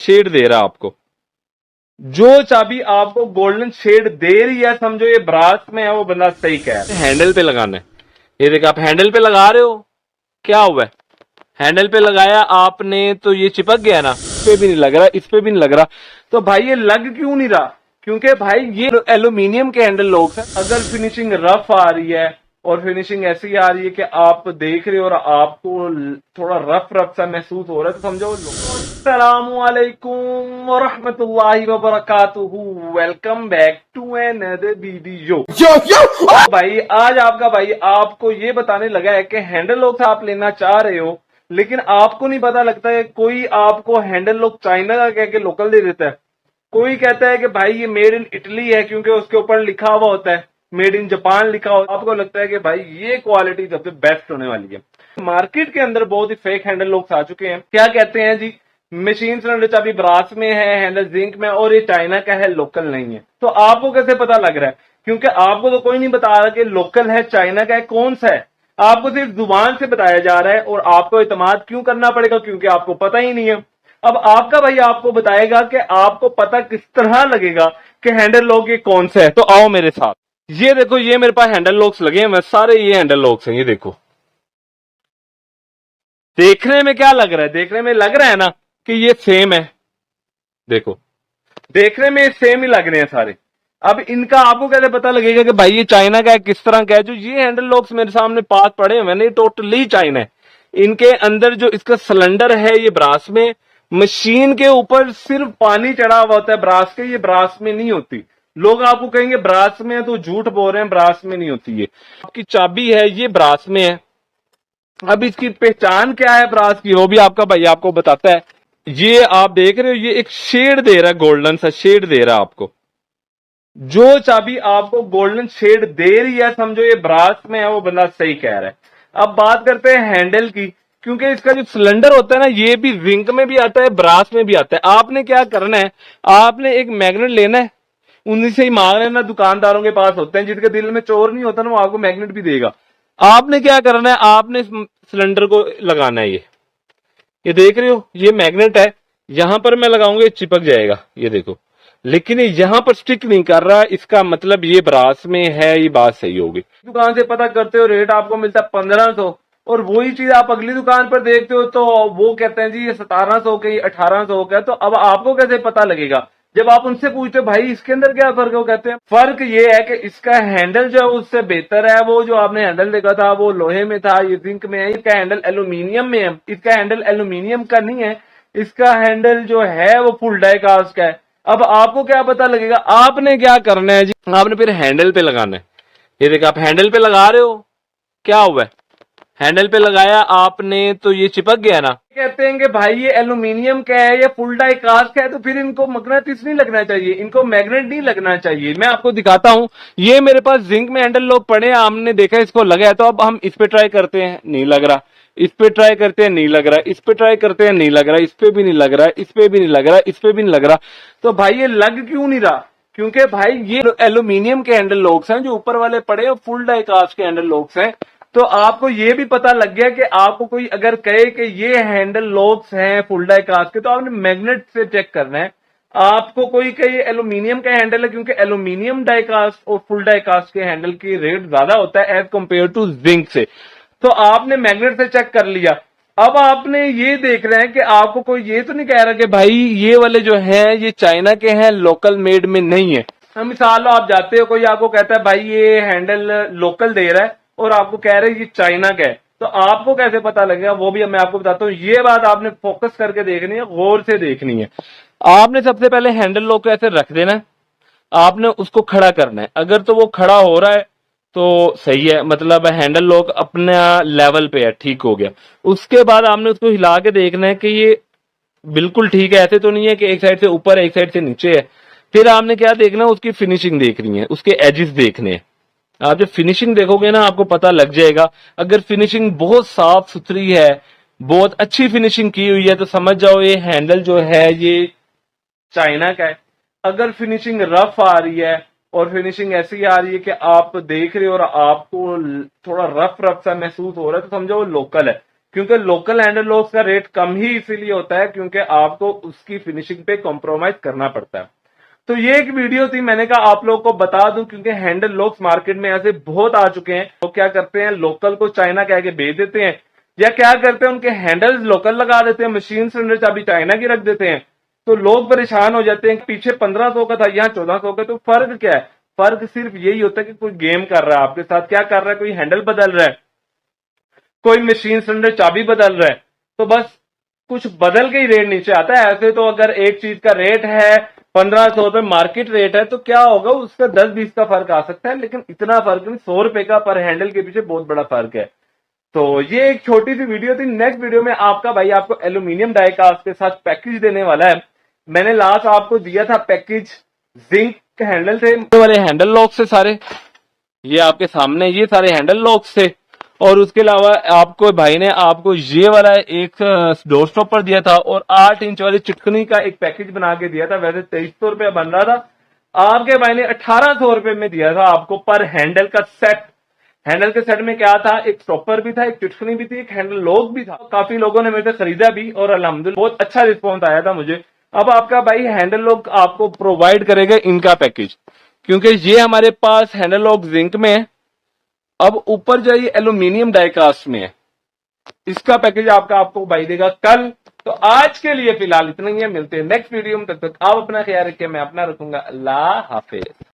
Shade दे रहा है आपको। जो चाबी आपको गोल्डन शेड दे रही है, समझो ये ब्रास में है, वो बंदा सही कह रहा है। हैंडल पे लगाना है। ये देखो आप हैंडल पे लगा रहे हो, क्या हुआ है? हैंडल पे लगाया आपने तो ये चिपक गया ना, इस पे भी नहीं लग रहा, इस पे भी नहीं लग रहा। तो भाई ये लग क्यों नहीं रहा? क्योंकि भाई ये एल्यूमिनियम के हैंडल लॉक्स हैं। अगर फिनिशिंग रफ आ रही है और फिनिशिंग ऐसी आ रही है कि आप देख रहे हो और आपको थोड़ा रफ रफ सा महसूस हो रहा है, तो समझो अस्सलामुअलैकुम वरहमतुल्लाहि वबरकातुहू। Welcome back to another video. भाई आज आपका भाई आपको ये बताने लगा है कि हैंडल लॉक्स आप लेना चाह रहे हो, लेकिन आपको नहीं पता लगता है। कोई आपको हैंडल लॉक चाइना का कह के लोकल दे देता है, कोई कहता है कि भाई ये मेड इन इटली है क्योंकि उसके ऊपर लिखा हुआ होता है मेड इन जापान लिखा होता है। आपको लगता है कि भाई ये क्वालिटी सबसे बेस्ट होने वाली है। मार्केट के अंदर बहुत ही फेक हैंडल लॉक्स आ चुके हैं। क्या कहते हैं जी, मशीन सिलेंडर चाबी ब्रास में है, हैंडल जिंक में, और ये चाइना का है, लोकल नहीं है। तो आपको कैसे पता लग रहा है? क्योंकि आपको तो कोई नहीं बता रहा कि लोकल है, चाइना का है, कौन सा है। आपको सिर्फ जुबान से बताया जा रहा है और आपको इत्मीनान क्यों करना पड़ेगा? क्योंकि आपको पता ही नहीं है। अब आपका भाई आपको बताएगा कि आपको पता किस तरह लगेगा कि हैंडल लॉक ये कौन सा है। तो आओ मेरे साथ। ये देखो, ये मेरे पास हैंडल लॉक्स लगे हैं, सारे ये हैंडल लॉक्स हैं। ये देखो, देखने में क्या लग रहा है? देखने में लग रहा है ना कि ये सेम है। देखो, देखने में सेम ही लग रहे हैं सारे। अब इनका आपको कैसे पता लगेगा कि भाई ये चाइना का है, किस तरह का है? जो ये हैंडल लॉक्स मेरे सामने पास पड़े हैं, मैंने टोटली चाइना है। इनके अंदर जो इसका सिलेंडर है ये ब्रास में, मशीन के ऊपर सिर्फ पानी चढ़ा हुआ होता है ब्रास के, ये ब्रास में नहीं होती। लोग आपको कहेंगे ब्रास में है तो झूठ बोल रहे हैं, ब्रास में नहीं होती। ये आपकी चाबी है, ये ब्रास में है। अब इसकी पहचान क्या है ब्रास की, वो भी आपका भाई आपको बताता है। ये आप देख रहे हो, ये एक शेड दे रहा है, गोल्डन सा शेड दे रहा है आपको। जो चाबी आपको गोल्डन शेड दे रही है, समझो ये ब्रास में है, वो बंदा सही कह रहा है। अब बात करते हैं हैंडल की, क्योंकि इसका जो सिलेंडर होता है ना, ये भी जिंक में भी आता है, ब्रास में भी आता है। आपने क्या करना है, आपने एक मैग्नेट लेना है, उन्हीं से ही मांग लेना। दुकानदारों के पास होते हैं, जिनके दिल में चोर नहीं होता ना, वो आपको मैग्नेट भी देगा। आपने क्या करना है, आपने सिलेंडर को लगाना है। ये देख रहे हो, ये मैग्नेट है, यहां पर मैं लगाऊंगा, ये चिपक जाएगा, ये देखो। लेकिन ये यहां पर स्टिक नहीं कर रहा, इसका मतलब ये ब्रास में है, ये बात सही होगी। दुकान से पता करते हो, रेट आपको मिलता है 1500, और वही चीज आप अगली दुकान पर देखते हो तो वो कहते हैं जी ये 1700 के, 1800 का। तो अब आपको कैसे पता लगेगा? जब आप उनसे पूछते हो भाई इसके अंदर क्या फर्क है, वो कहते हैं फर्क ये है कि इसका हैंडल जो है उससे बेहतर है। वो जो आपने हैंडल देखा था वो लोहे में था, ये जिंक में है। इसका हैंडल एल्यूमिनियम में है। इसका हैंडल एल्यूमिनियम का नहीं है, इसका हैंडल जो है वो फुल डाई कास्ट का है। अब आपको क्या पता लगेगा? आपने क्या करना है जी, आपने फिर हैंडल पे लगाना है। ये देखो, आप हैंडल पे लगा रहे हो, क्या हुआ है? हैंडल पे लगाया आपने तो ये चिपक गया ना। कहते हैं कि भाई ये एल्यूमिनियम का है या फुल डाई कास्ट का है, तो फिर इनको मैग्नेटिस नहीं लगना चाहिए, इनको मैग्नेट नहीं लगना चाहिए। मैं आपको दिखाता हूं, ये मेरे पास जिंक में हैंडल लॉक पड़े हैं, हमने देखा इसको लगा है। तो अब हम इस पे ट्राई करते हैं, नहीं लग रहा। इस पे ट्राई करते हैं, नहीं लग रहा। इस पे ट्राई करते हैं, नहीं लग रहा। इस पे भी नहीं लग रहा, इस पे भी नहीं लग रहा, इस पे भी नहीं लग रहा। तो भाई ये लग क्यों नहीं रहा? क्योंकि भाई ये एल्यूमिनियम के हैंडल लॉक्स हैं जो ऊपर वाले पड़े हैं, फुल डाई कास्ट के हैंडल लॉक्स हैं। तो आपको ये भी पता लग गया कि आपको कोई अगर कहे कि ये हैंडल लॉक्स हैं फुल डाई कास्ट के, तो आपने मैग्नेट से चेक करना है। आपको कोई कहे एल्यूमिनियम का हैंडल है, क्योंकि एल्यूमिनियम डाई कास्ट और फुल डाई कास्ट के हैंडल की रेट ज्यादा होता है एज कंपेयर टू जिंक से। तो आपने मैग्नेट से चेक कर लिया। अब आपने ये देख रहे हैं कि आपको कोई ये तो नहीं कह रहा कि भाई ये वाले जो हैं ये चाइना के हैं, लोकल मेड में नहीं है। मिसाल लो, आप जाते हो, कोई आपको कहता है भाई ये हैंडल लोकल दे रहा है और आपको कह रहे हैं ये चाइना का है, तो आपको कैसे पता लगेगा? वो भी मैं आपको बताता हूँ। ये बात आपने फोकस करके देखनी है, गौर से देखनी है। आपने सबसे पहले हैंडल लॉक को ऐसे रख देना है, आपने उसको खड़ा करना है। अगर तो वो खड़ा हो रहा है तो सही है, मतलब हैंडल लॉक अपना लेवल पे है, ठीक हो गया। उसके बाद आपने उसको हिला के देखना है कि ये बिल्कुल ठीक है, ऐसे तो नहीं है कि एक साइड से ऊपर है एक साइड से नीचे है। फिर आपने क्या देखना है, उसकी फिनिशिंग देखनी है, उसके एजेस देखने हैं। आप जब फिनिशिंग देखोगे ना, आपको पता लग जाएगा। अगर फिनिशिंग बहुत साफ सुथरी है, बहुत अच्छी फिनिशिंग की हुई है, तो समझ जाओ ये हैंडल जो है ये चाइना का है। अगर फिनिशिंग रफ आ रही है और फिनिशिंग ऐसी आ रही है कि आप देख रहे हो और आपको थोड़ा रफ रफ सा महसूस हो रहा है, तो समझो वो लोकल है। क्योंकि लोकल हैंडल लॉक्स का रेट कम ही इसीलिए होता है क्योंकि आपको उसकी फिनिशिंग पे कॉम्प्रोमाइज करना पड़ता है। तो ये एक वीडियो थी, मैंने कहा आप लोगों को बता दूं क्योंकि हैंडल लॉक्स मार्केट में ऐसे बहुत आ चुके हैं। तो क्या करते हैं, लोकल को चाइना कह के बेच देते हैं, या क्या करते हैं उनके हैंडल्स लोकल लगा देते हैं, मशीन सिलेंडर चाबी चाइना की रख देते हैं। तो लोग परेशान हो जाते हैं, पीछे 1500 का था यहाँ 1400 का। तो फर्क क्या है, फर्क सिर्फ यही होता है कि कोई गेम कर रहा है आपके साथ, क्या कर रहा है, कोई हैंडल बदल रहा है, कोई मशीन सिलेंडर चाबी बदल रहा है। तो बस कुछ बदल के ही रेट नीचे आता है। ऐसे तो अगर एक चीज का रेट है 1500 रुपए मार्केट रेट है तो क्या होगा, उसका 10-20 का फर्क आ सकता है, लेकिन इतना फर्क नहीं। 100 रुपए का पर हैंडल के पीछे बहुत बड़ा फर्क है। तो ये एक छोटी सी वीडियो थी। नेक्स्ट वीडियो में आपका भाई आपको एल्यूमिनियम डाई कास्ट के साथ पैकेज देने वाला है। मैंने लास्ट आपको दिया था पैकेज जिंक हैंडल थे, ये वाले हैंडल लॉक से सारे, ये आपके सामने ये सारे हैंडल लॉक्स थे। और उसके अलावा आपको भाई ने आपको ये वाला एक डोर स्टॉपर दिया था और 8 इंच वाली चिटकनी का एक पैकेज बना के दिया था। वैसे 2300 रुपया बन रहा था, आपके भाई ने 1800 रुपए में दिया था आपको पर हैंडल का सेट। हैंडल के सेट में क्या था, एक स्टॉपर भी था, एक चिटकनी भी थी, एक हैंडल लॉक भी था। काफी लोगों ने मेरे से खरीदा भी और अल्हम्दुलिल्लाह बहुत अच्छा रिस्पॉन्स आया था मुझे। अब आपका भाई हैंडल लॉक आपको प्रोवाइड करेगा इनका पैकेज, क्योंकि ये हमारे पास हैंडल लॉक जिंक में है। अब ऊपर जाइए एल्यूमिनियम डाइकास्ट में है, इसका पैकेज आपको भाई देगा कल। तो आज के लिए फिलहाल इतना ही है, मिलते हैं नेक्स्ट वीडियो में। तब तक आप अपना ख्याल रखिए, मैं अपना रखूंगा। अल्लाह हाफिज।